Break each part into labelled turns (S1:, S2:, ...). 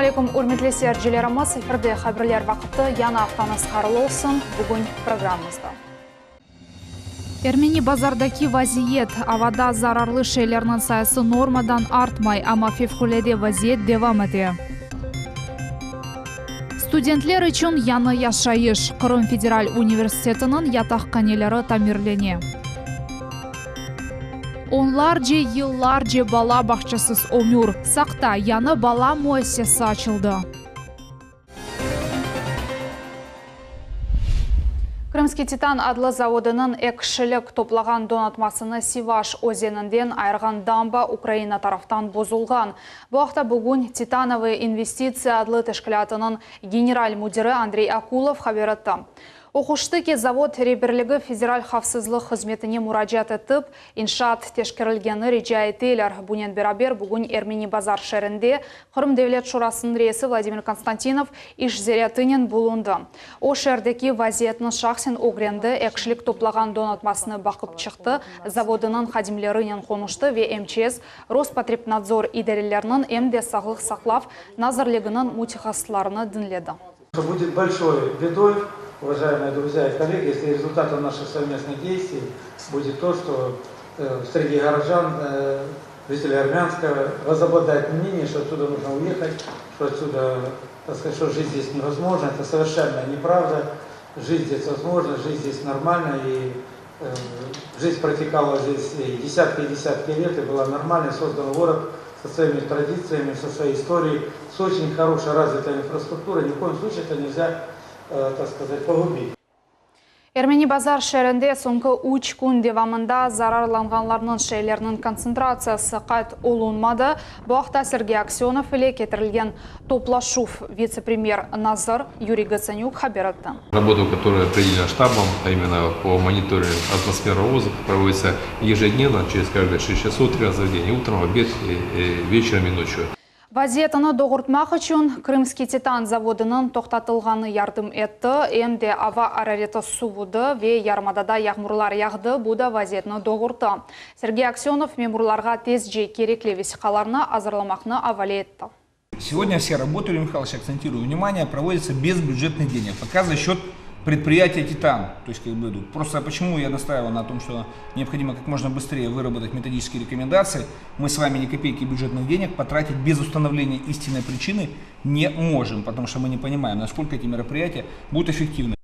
S1: алейкум, урметлі сәрджелеріміз. Эфирде хабарлар вақыты яна аптаныз қарылы olsun. Бүгін программамызда. Эрмени базардаки вазиет. Авада зарарлы шейлернің сайысы нормадан артмай, ама февхуледе вазиет девам ете. Студентлер үшін яны яшайыш. Қырым федераль университетінің ятақ канелері тамирлене. Онларже йылларже бала бақчасыз өмір. Сақта яны бала муэссесі açıldı. Крымский Титан адлы заводының экшілік топлаған донатмасыны Сиваш өзенінден айырған дамба Украина тарафтан бозулған. Бұл вақытта бүгін Титановые инвестиции адлы тәшкілатының генераль мудирі Андрей Акулов хабар етті. Оқыштыке завод реберлігі федераль хавсызлық қызметіне мұражат етіп, иншаат тешкерілгені режа етелер. Бұнен берабер бүгін Эрмени базар шерінде Қырым Девлет Шурасының рейсі Владимир Константинов иш зерятынен бұлынды. О шердеки вазиетінің шақсен оғренді әкшілік топлаған донатмасыны бақып шықты, заводының қадимлерінен қонышты ве МЧС Роспотребнадзор идарелерінің әмде сағлық сақлав назарлығының мутихасыларыны дінледі.
S2: Будет большой бедой, уважаемые друзья и коллеги, если результатом наших совместных действий будет то, что среди горожан, жителей Армянска возобладает мнение, что отсюда нужно уехать, что отсюда, так сказать, что жизнь здесь невозможна. Это совершенно неправда. Жизнь здесь возможна, жизнь здесь нормальна, и жизнь протекала здесь десятки и десятки лет, и была нормальной, создан город со своими традициями, со своей историей, с очень хорошей развитой инфраструктурой. Ни в коем случае это нельзя, так сказать, погубить.
S1: Эрмени базар шерінде соңғы 3 күн девамында зарарланғанларының шейлерінің концентрациясы қайт олынмады. Бұл вақытта Сергей Аксенов ile кетірілген топлашув вице-премьер Назар Юрий Гацанюк хабар етті.
S3: Работа, которая определена штабом, а именно по мониторингу атмосферного воздуха, проводится ежедневно, через каждые 6 часов, 3 раза в день, утром, обед, и вечером и ночью.
S1: Вазиетіні доғыртмақ үшін Крымский Титан заводының тоқтатылғаны ярдым етті. Әмде ава арареті сувуды ве ярмадада яғмұрлар яғды, бұда вазиетіні доғырты. Сергей Аксенов мемурларға тез жей кереклі весіқаларына азырламақны авали етті.
S4: Сегодня все работы, Юрий Михайлович, акцентирую внимание, проводятся без бюджетных денег, пока за счет предприятия «Титан». То есть, просто почему я настаивал на том, что необходимо как можно быстрее выработать методические рекомендации. Мы с вами ни копейки бюджетных денег потратить без установления истинной причины не можем, потому что мы не понимаем, насколько эти мероприятия будут эффективны.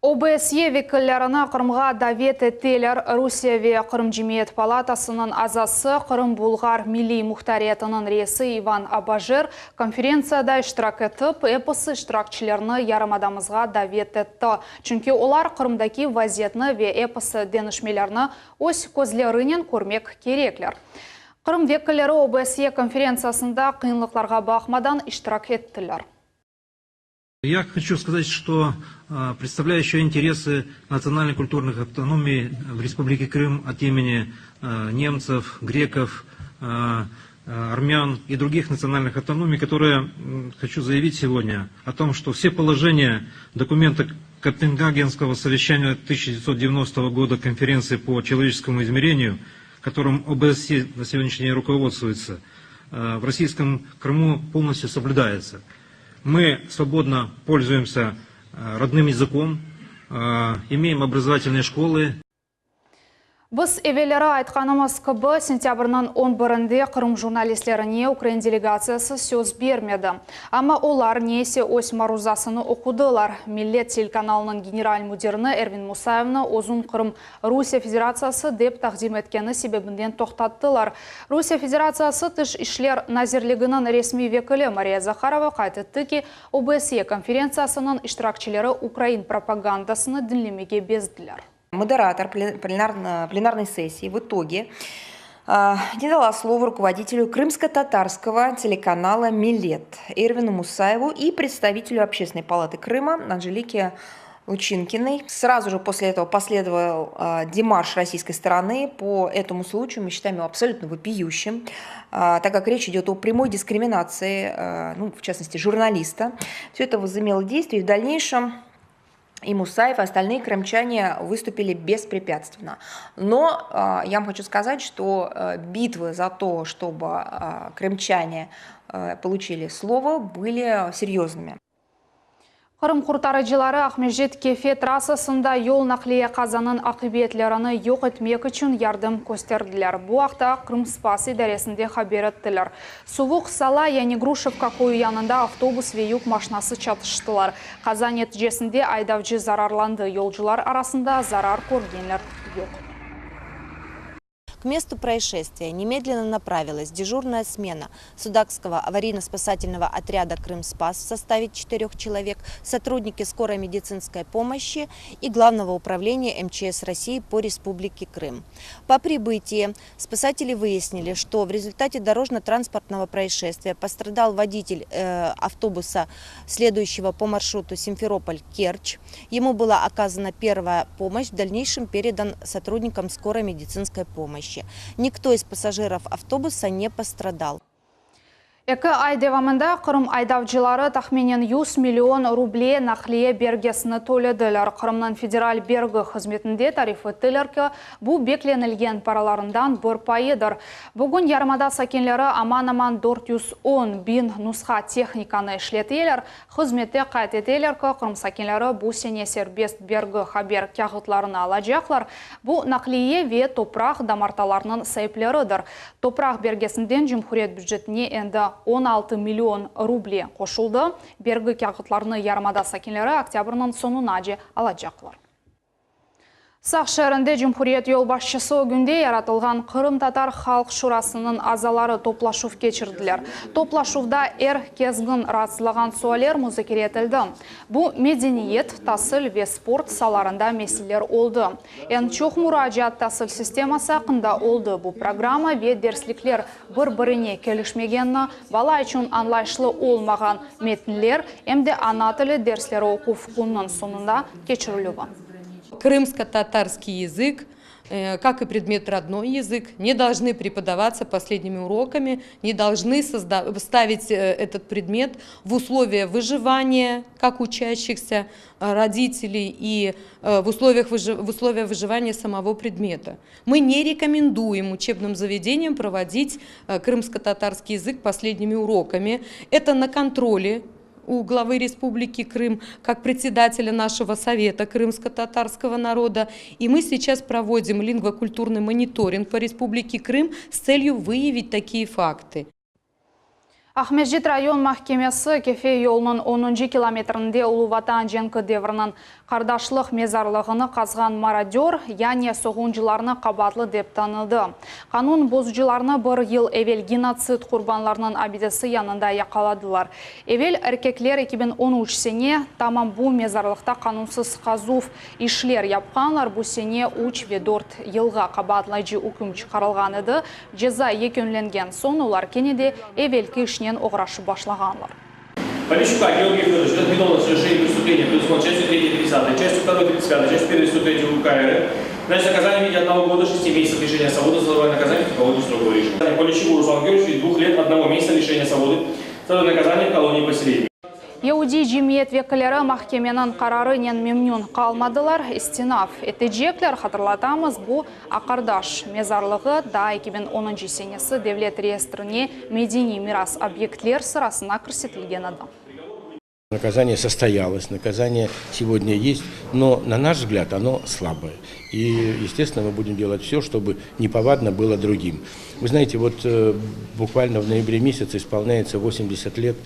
S1: ОБСЕ векіллеріні Қырымға давет етелер. Русия ве Қырым Жемиет палатасының азасы Қырым Бұлғар Милли Мұхтариетінің рейсі Иван Абажер конференцияда іштірак етіп, эпосы іштіракчылеріні ярымадамызға давет етті. Чүнки олар Қырымдаки вазиетні ве эпосы денішмелеріні ось көзлерінен көрмек кереклер. Қырым векіллері ОБСЕ конференциясында қиынлықларға бақмадан іштірак еттілер.
S5: Я хочу сказать, что представляю еще интересы национально-культурных автономий в Республике Крым от имени немцев, греков, армян и других национальных автономий, которые хочу заявить сегодня о том, что все положения документа Копенгагенского совещания 1990 года конференции по человеческому измерению, которым ОБСЕ на сегодняшний день руководствуется, в российском Крыму полностью соблюдается. Мы свободно пользуемся родным языком, имеем образовательные школы.
S1: Біз евелері айтқанымыз кібі сентябрынан 11-де Қырым журналистлеріне Украин делегациясы сөз бермеді. Ама олар несе ось марузасыны оқудылар. Миллет телеканалының генераль мудиріні Эрвин Мусаевны озун Қырым Русия Федерациясы деп тақдим еткені себебінден тоқтаттылар. Русия Федерациясы тыш ишлер назирлігінің ресми векілі Мария Захарова қайтетті ки ОБСЕ конференциясының иштиракчылары Украин пропагандасыны дінлемеге безділер.
S6: Модератор пленарной сессии в итоге не дала слово руководителю крымско-татарского телеканала «Милет» Эрвину Мусаеву и представителю Общественной палаты Крыма Анжелике Лучинкиной. Сразу же после этого последовал демарш российской стороны. По этому случаю мы считаем его абсолютно вопиющим, так как речь идет о прямой дискриминации, в частности, журналиста. Все это возымело действие, и в дальнейшем и Мусаев, остальные крымчане выступили беспрепятственно. Но я вам хочу сказать, что битвы за то, чтобы крымчане получили слово, были серьезными.
S1: Қырым құртарыcıları Ахмежет Кефе трассасында yol нақлие қазанын ақибетлеріні yok etmek үшін ярдым көстерділер. Бұл ақта Қырым Спасы дәресінде хабер еттілер. Суvuq Сала, яғни Грушевка қойы янында автобус ве юк машинасы чатыштылар. Қаза нәтижесінде айдавчы зарарланды. Yolcular арасында зарар көргенлер жоқ.
S7: К месту происшествия немедленно направилась дежурная смена Судакского аварийно-спасательного отряда «Крым-Спас» в составе 4 человек, сотрудники скорой медицинской помощи и Главного управления МЧС России по Республике Крым. По прибытии спасатели выяснили, что в результате дорожно-транспортного происшествия пострадал водитель автобуса, следующего по маршруту Симферополь-Керчь. Ему была оказана первая помощь, в дальнейшем передан сотрудникам скорой медицинской помощи. Никто из пассажиров автобуса не пострадал.
S1: Екі ай девамында Қырым айдавчылары тахменен 100 миллион рубле нақлие бергесіні төледілер. Қырымның федераль бергі қызметінде тарифы тілеркі бұл бекленілген параларындан бір пайыдыр. Бүгін ярмада сакенлері аман-аман 410 бин нұсқа техниканы ішлетелер. Қызметті қайт етелеркі Қырым сакенлері бұл сене сербест бергі хабер кяғытларына алажақлар. Бұл нақлие ве топрақ дамарталарының сайыплерыдыр. Топрақ бергесінден Жұмхурет бюджетіне енді 16 миллион рубле қошылды. Бергі кяғытларыны ярмада сакенлері октябрның сонуна же алажақлар. Сақ шәрінде Жұмхурет елбасшысы күнде яратылған Қырым татар халық шурасының азалары топлашув кечірділер. Топлашувда кезгін ratslаған суалер музыкер етілді. Бұл медениет, тасыл ве спорт саларында меселер олды. Ән чоқ мұражат тасыл системасы ақында олды. Бұл программа ве дерсліклер бір-біріне келішмегенні, бала үшін анлайшылы олмаған метінлер, әмде ана тілі дерслері оқу фукунның сонында кечірілуі.
S8: Крымско-татарский язык, как и предмет родной язык, не должны преподаваться последними уроками, не должны ставить этот предмет в условия выживания как учащихся родителей и в условиях выживания самого предмета. Мы не рекомендуем учебным заведениям проводить крымско-татарский язык последними уроками. Это на контроле у главы Республики Крым, как председателя нашего совета крымско-татарского народа. И мы сейчас проводим лингвокультурный мониторинг по Республике Крым с целью выявить такие факты.
S1: Ахмежет район махкемесі Кефе yolunun 10 километрінде Улы Ватан женкі деврінің қардашлық мезарлығыны қазған марадер, яне соғынжыларыны қабатлы деп танылды. Қанун бозжыларыны бір ел евел геноцид құрбанларының абидесі янында яқаладылар. Евел әркеклер 2013 сене тамам бұл мезарлықта қанунсыз қазув ишлер япқанлар бұл сене 3-4 елға қабатлайжы үкім шығарылған еді. Жеза екенленген сон олар кенеде евел кешіне оғрашы башлағанлар.
S9: Полищука Георгий Федорович размедовано совершение преступления, предусмотрено частью 3-30, частью 2-35, частью 1-103 УК РФ. Значит, наказание в виде 1 года 6 месяцев лишения свободы, силовое наказание в колонии строгого режима. Полищуку Руслану Георгиевичу 2 лет 1 месяца лишения свободы, силовое наказание в колонии поселения.
S1: Еуди жемиет векілері махкеменің қарары нен мемнун қалмадылар. Истинав етежеклер хатырлатамыз бұл ақардаш мезарлығы да 2010 сенесі Девлет реестріне медини мирас объектлер сырасына көрсетілген адам.
S10: Наказание состоялось, наказание сегодня есть, но, на наш взгляд, оно слабое. И, естественно, мы будем делать все, чтобы неповадно было другим. Вы знаете, вот буквально в ноябре месяце исполняется 80 лет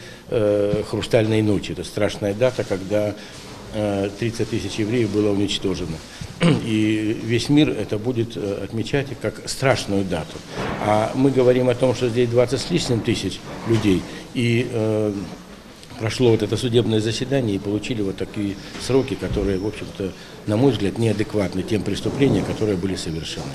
S10: «Хрустальной ночи». Это страшная дата, когда 30 тысяч евреев было уничтожено. И весь мир это будет отмечать как страшную дату. А мы говорим о том, что здесь 20 с лишним тысяч людей. И прошло вот это судебное заседание и получили вот такие сроки, которые, в общем-то, на мой взгляд, неадекватны тем преступлениям, которые были совершены.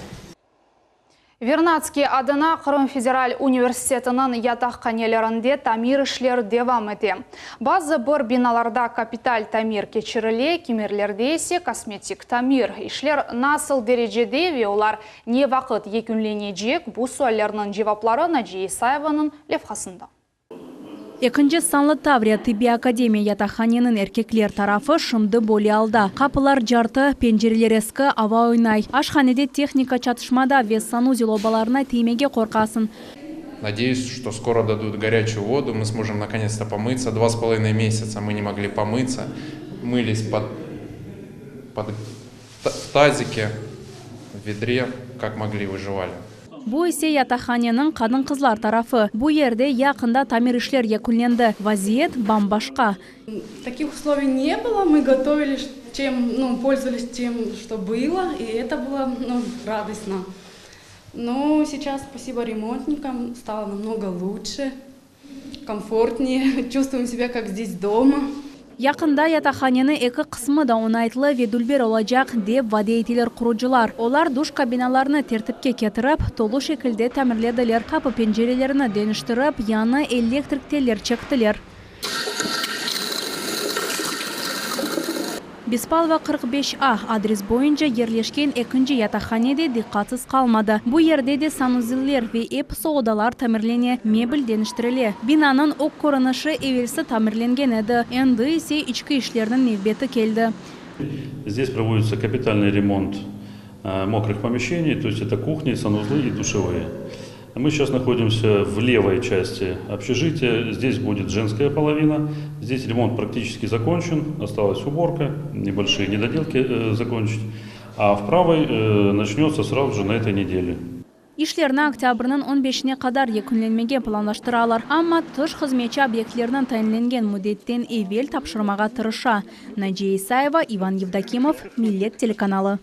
S1: Вернадский адына Қырым федераль университетінің ятақ қанелерінде тамир ішлер девам ете. Базы бір биналарда капиталь тамир кечіріле, кемерлерде есе косметик тамир. Ишлер насыл дережеде ве олар не вақыт екінлене жек бұл суалерінің жеваплары Наджи Исаеваның левхасында.
S11: Экинчи санлы Таврия Тибби Академия ятаханенин эркеклер тарафы шымды боли алды. Капылар жарты, пенжерелер эски, ава ойнай. Ашханеде техника чатышмада вес санузел обаларына теймеге коркасын.
S12: Надеюсь, что скоро дадут горячую воду, мы сможем наконец-то помыться. 2,5 месяца мы не могли помыться. Мылись в тазике, в ведре, как могли, выживали.
S11: Бу исе ятаханенин кадын-кызлар тарафы. Бу ерде якында тамир ишлер якунленди. Вазиет бамбашка.
S13: Таких условий не было, мы готовились, пользовались тем, что было, и это было радостно. Но сейчас, спасибо ремонтникам, стало намного лучше, комфортнее, чувствуем себя как здесь дома.
S11: Якында ятаханені эки кысмы да оңайтлы ведулбер олажак деп ваде етелер куручулар. Олар душ кабиналарыны тертипке кетирип, толу шекилде тамирледилер, капы пенжерелерини деништирип, яны электриктелер чектилер. Беспалова 45А адрес боюнча ерлешкен экинчи ятаханеде диккатсыз калмады. Бу жерде де санузеллер ве эп соодалар тамирлене, мебель деништириле. Бинанын ок көрүнүшү эвелси тамирленген эди. Энди исе ички ишлердин невбети келди.
S14: Здесь проводится капитальный ремонт мокрых помещений, то есть это кухни, санузлы и душевые. Мы сейчас находимся в левой части общежития. Здесь будет женская половина. Здесь ремонт практически закончен. Осталась уборка, небольшие недоделки закончить. А в правой начнется сразу же на этой неделе.
S11: Ишлерни октябрнын 15-не кадар екунленмеге планлаштыралар. Амма тыш кызметчи объектлердин тайынленген муддеттен эвел тапшырмага тырыша. Надия Исаева, Иван Евдокимов, Миллет телеканалы.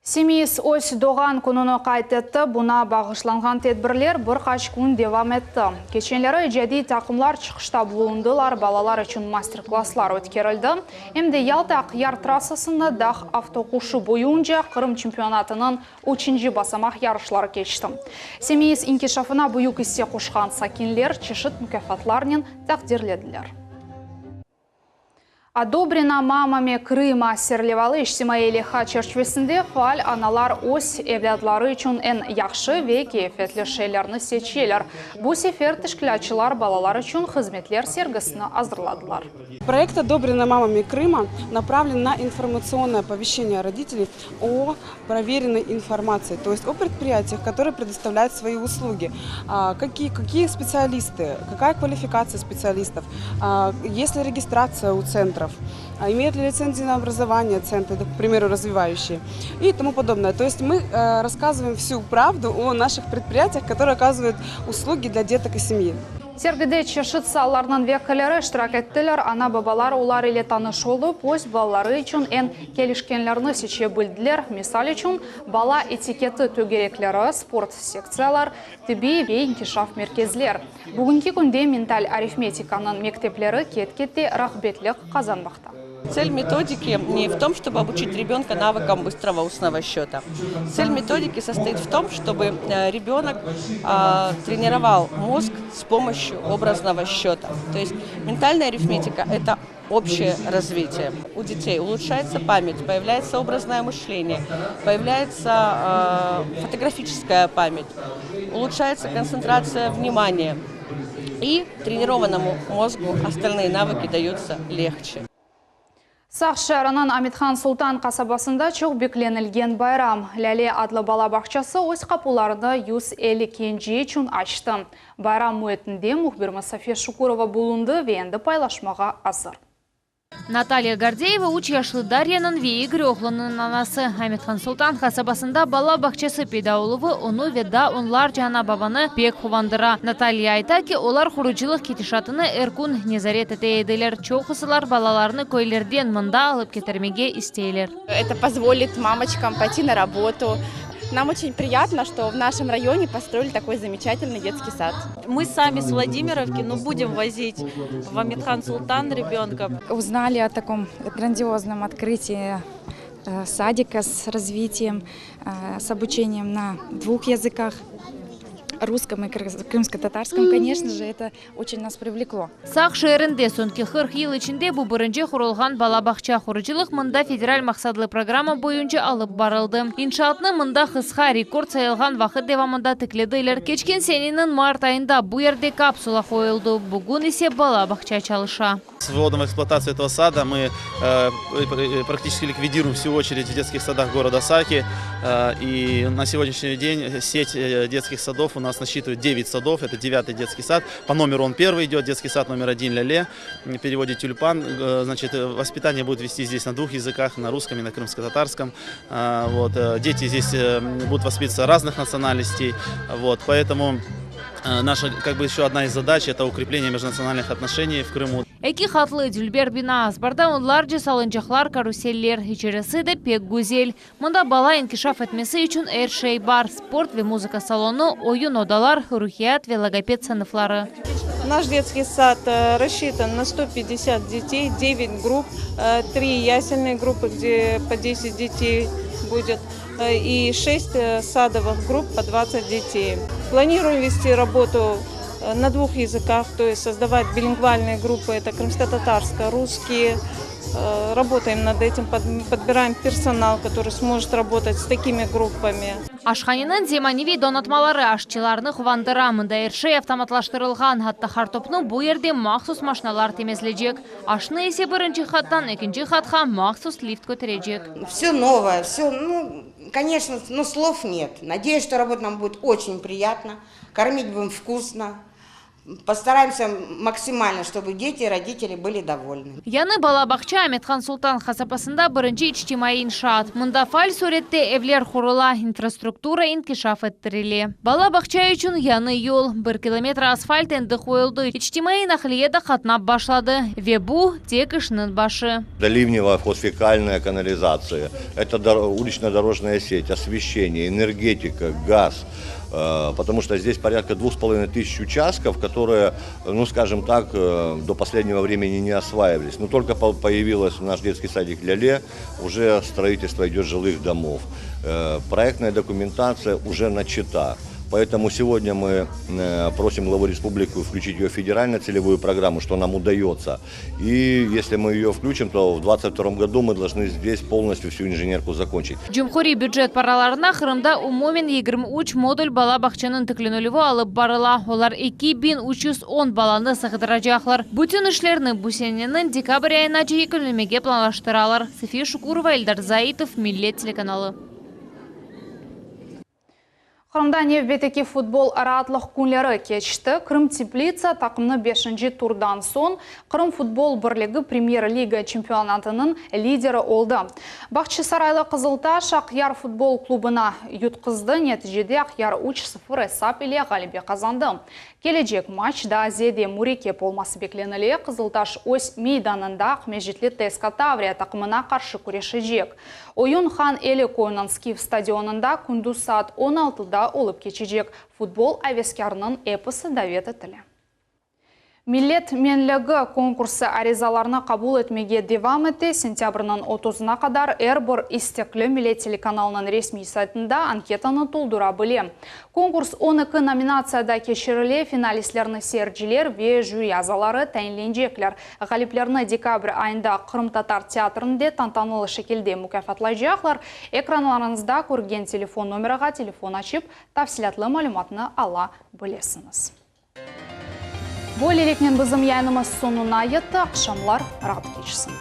S1: Семейс ось доған күнүнө кайтетті, буна багышланган тедбирлер бір кач күн девам этти. Кеченлери жади такымлар чыгышта булундылар, балалар үчүн мастер-класслар өткөрүлдү. Эмди Ялта Акъяр трассасында дах автокушу боюнча Кырым чемпионатынын 3-нчи басамак ярышлары кечти. Семейс инкишафына буюк иссе кушкан сакинлер чешит мукафатларынын тагдирледилер. Одобрена мамами Крыма серлевалы иштимаилиха чечвесинде фаал аналар ось эвлядлары үчүн эн яхшы ве кейфетлі шейлерни сечелер. Бу сефер тишкилячылар балалар үчүн хизметлер сергисini азырладылар.
S15: Проект «Одобрена мамами Крыма» направлен на информационное оповещение родителей о проверенной информации, то есть о предприятиях, которые предоставляют свои услуги. Какие специалисты, какая квалификация специалистов, есть ли регистрация у центров, имеют ли лицензии на образование центры, к примеру, развивающие и тому подобное. То есть мы рассказываем всю правду о наших предприятиях, которые оказывают услуги для деток и семьи.
S1: Сергиде чешит салларнын веккелери иштирак еттилер, ана бабалар улар иле тааныш болуп, өз балалары үчүн эн келишкенлерни сече билдилер. Мисал үчүн бала этикети төгереклери, спорт секциялар, тибби ве инкишаф меркезлер. Бүгүнкү күндө менталь арифметиканын мектеплери кет-кетте рахбетлик казанмакта.
S16: Цель методики не в том, чтобы обучить ребенка навыкам быстрого устного счета. Цель методики состоит в том, чтобы ребенок тренировал мозг с помощью образного счета. То есть ментальная арифметика – это общее развитие. У детей улучшается память, появляется образное мышление, появляется фотографическая память, улучшается концентрация внимания. И тренированному мозгу остальные навыки даются легче.
S1: Сақ шәрінің Амитхан Султан қасабасында чоқ бекленілген байрам. Ләле адлы бала бақчасы өз қапуларында 150 кенжи үшін ашты. Байрам муэтінде мұхбирма София Шукурова болунды венді пайлашмаға азыр.
S17: Наталья Гордеева уч яшлы Дарьянын ве Игорь Охланын анасы. Амитхан Султан қасабасында бала бақчасы педагогы ону веда онлар жана бабаны пек хувандыра. Наталья айтаки олар хуручылық кетишатыны эркун незарет этейдилер. Чоқысылар балаларны көйлерден мында алып кетермеге истейлер.
S18: Это позволит мамочкам пойти на работу. Нам очень приятно, что в нашем районе построили такой замечательный детский сад.
S19: Мы сами с Владимировки, но будем возить в Амитхан Султан ребенка.
S20: Узнали о таком грандиозном открытии садика с развитием, с обучением на 2 языках. русском и крымско-татарском, конечно же, это очень нас привлекло.
S17: Сақ шерінде сонки 40 ел içinde bu бірінші құрылған балабақша құрыжылық мұнда федераль мақсадлы программа бойынша алып барылды. Иншаатны мұнда қысқа рекорд сайылған вақыт девамында тікледілер. Кечкен сенінің март айында bu yerде капсула қойылды. Бүгін есе балабақша чалыша.
S21: С вводом в эксплуатацию этого сада мы практически ликвидируем всю очередь в детских садах города Саки. И на сегодняшний день сеть детских садов у нас насчитывает 9 садов. Это 9-й детский сад. По номеру он первый идет, детский сад номер 1 Ляле, в переводе тюльпан. Значит, воспитание будет вести здесь на 2 языках, на русском и на крымско-татарском. Вот. Дети здесь будут воспитываться разных национальностей. Вот. Поэтому наша еще одна из задач – это укрепление межнациональных отношений в Крыму.
S17: Эки хатлы Дюльбер бина азбарда онларчы салынчақлар каруселлер ичересі де пек гузель. Мұнда бала инкишаф етмесі үшін әршей бар. Спорт ве музыка салону, ойын одалар, рухият ве логопед сыныфлары.
S22: Наш детский сад рассчитан на 150 детей, 9 групп, 3 ясельные группы, где по 10 детей будет, и 6 садовых групп по 20 детей. Планируем вести работу на 2 языках, то есть создавать билингвальные группы, это крымско-татарско, русские. Работаем над этим, подбираем персонал, который сможет работать с такими группами.
S17: Ашханинын земаневи донатмалары ашчыларны хувандыра. Мында ершей автоматлаштырылған, хатта хартопну bu yerде махсус машиналар темезлежек. Ашны есе бірінші хаттан екінші хатқа махсус лифт көтережек.
S23: Все новое, все, конечно, слов нет. Надеюсь, что работа нам будет очень приятно, кормить будем вкусно. Постараемся максимально, чтобы дети и родители были довольны.
S17: Яны балабақча Аметхан Султан хасапасында бірінші ичтимai иншаат. Мұнда фаль суретте евлер хурыла, инфраструктура инкишаф еттіріле. Балабақча үшін яны yol, 1 километр асфальт енді қойылды. Ичтимai нахлиеда қатнап башлады. Ве бу тек ішнің башы.
S24: Ливневая фосфекальная канализация, это улично-дорожная сеть, освещение, энергетика, газ. Потому что здесь порядка 2500 участков, которые, скажем так, до последнего времени не осваивались. Но только появилась наш детский садик Ляле, уже строительство идет жилых домов. Проектная документация уже начата. Поэтому сегодня мы просим главу республики включить ее в федеральную целевую программу, что нам удается. И если мы ее включим, то в 2022 году мы должны здесь полностью всю инженерку закончить.
S17: Жумхури бюджет параларына Крымда умумен 23 модуль бала бақчанын тікленулігі алып барыла. Олар 2310 баланы сығыдырajaqlar. Бүтін ішлерні бұсененің декабрь айына жекілімеге планлаштыралар. София Шукурова, Эльдар Заитов, Миллет телеканалы.
S1: Қырымда невбетеки футбол аратлық күнлері кечті. Крым Теплица тақымны 5-ші турдан сон Крым футбол бірлігі премьер-лига чемпионатының лидері олды. Бақчы сарайлы Қызылташ Ақяр футбол клубына юткызды, нәтижеде Ақяр 3-0 есап иле ғалибе қазанды. Келечек матчда Азияде Муреке болмасы бекленіле Қызылташ ось мейданында Ақмежетлі ТСК Таврия тақымына қаршы күрешежек. Ойын Хан Элі Койнанскив стадионында күндіз саат 16-да олып кечежек. Футбол авескарының эпосы давет етілі. Миллет менлігі конкурсы аризаларына қабул етмеге девам етті. Сентябрның 30-на қадар әрбір истеклі Миллет телеканалының ресми сайтында анкетаны толдыра біле. Конкурс 12 номинацияда кешіріле, финалистлерні серджілер ве жюри азалары тәйінленжеклер. Ғалиплерні декабрь айында Крым Татар театрында тантанылы шекелде мүкафатлайжақлар. Экранларыңызда көрген телефон номерға телефон ашып, тafsilaтлы малюматны ала білесіңіз. Бұл елекнен бізім яйнымыз сонына етті, ақшамлар рағат кешісін.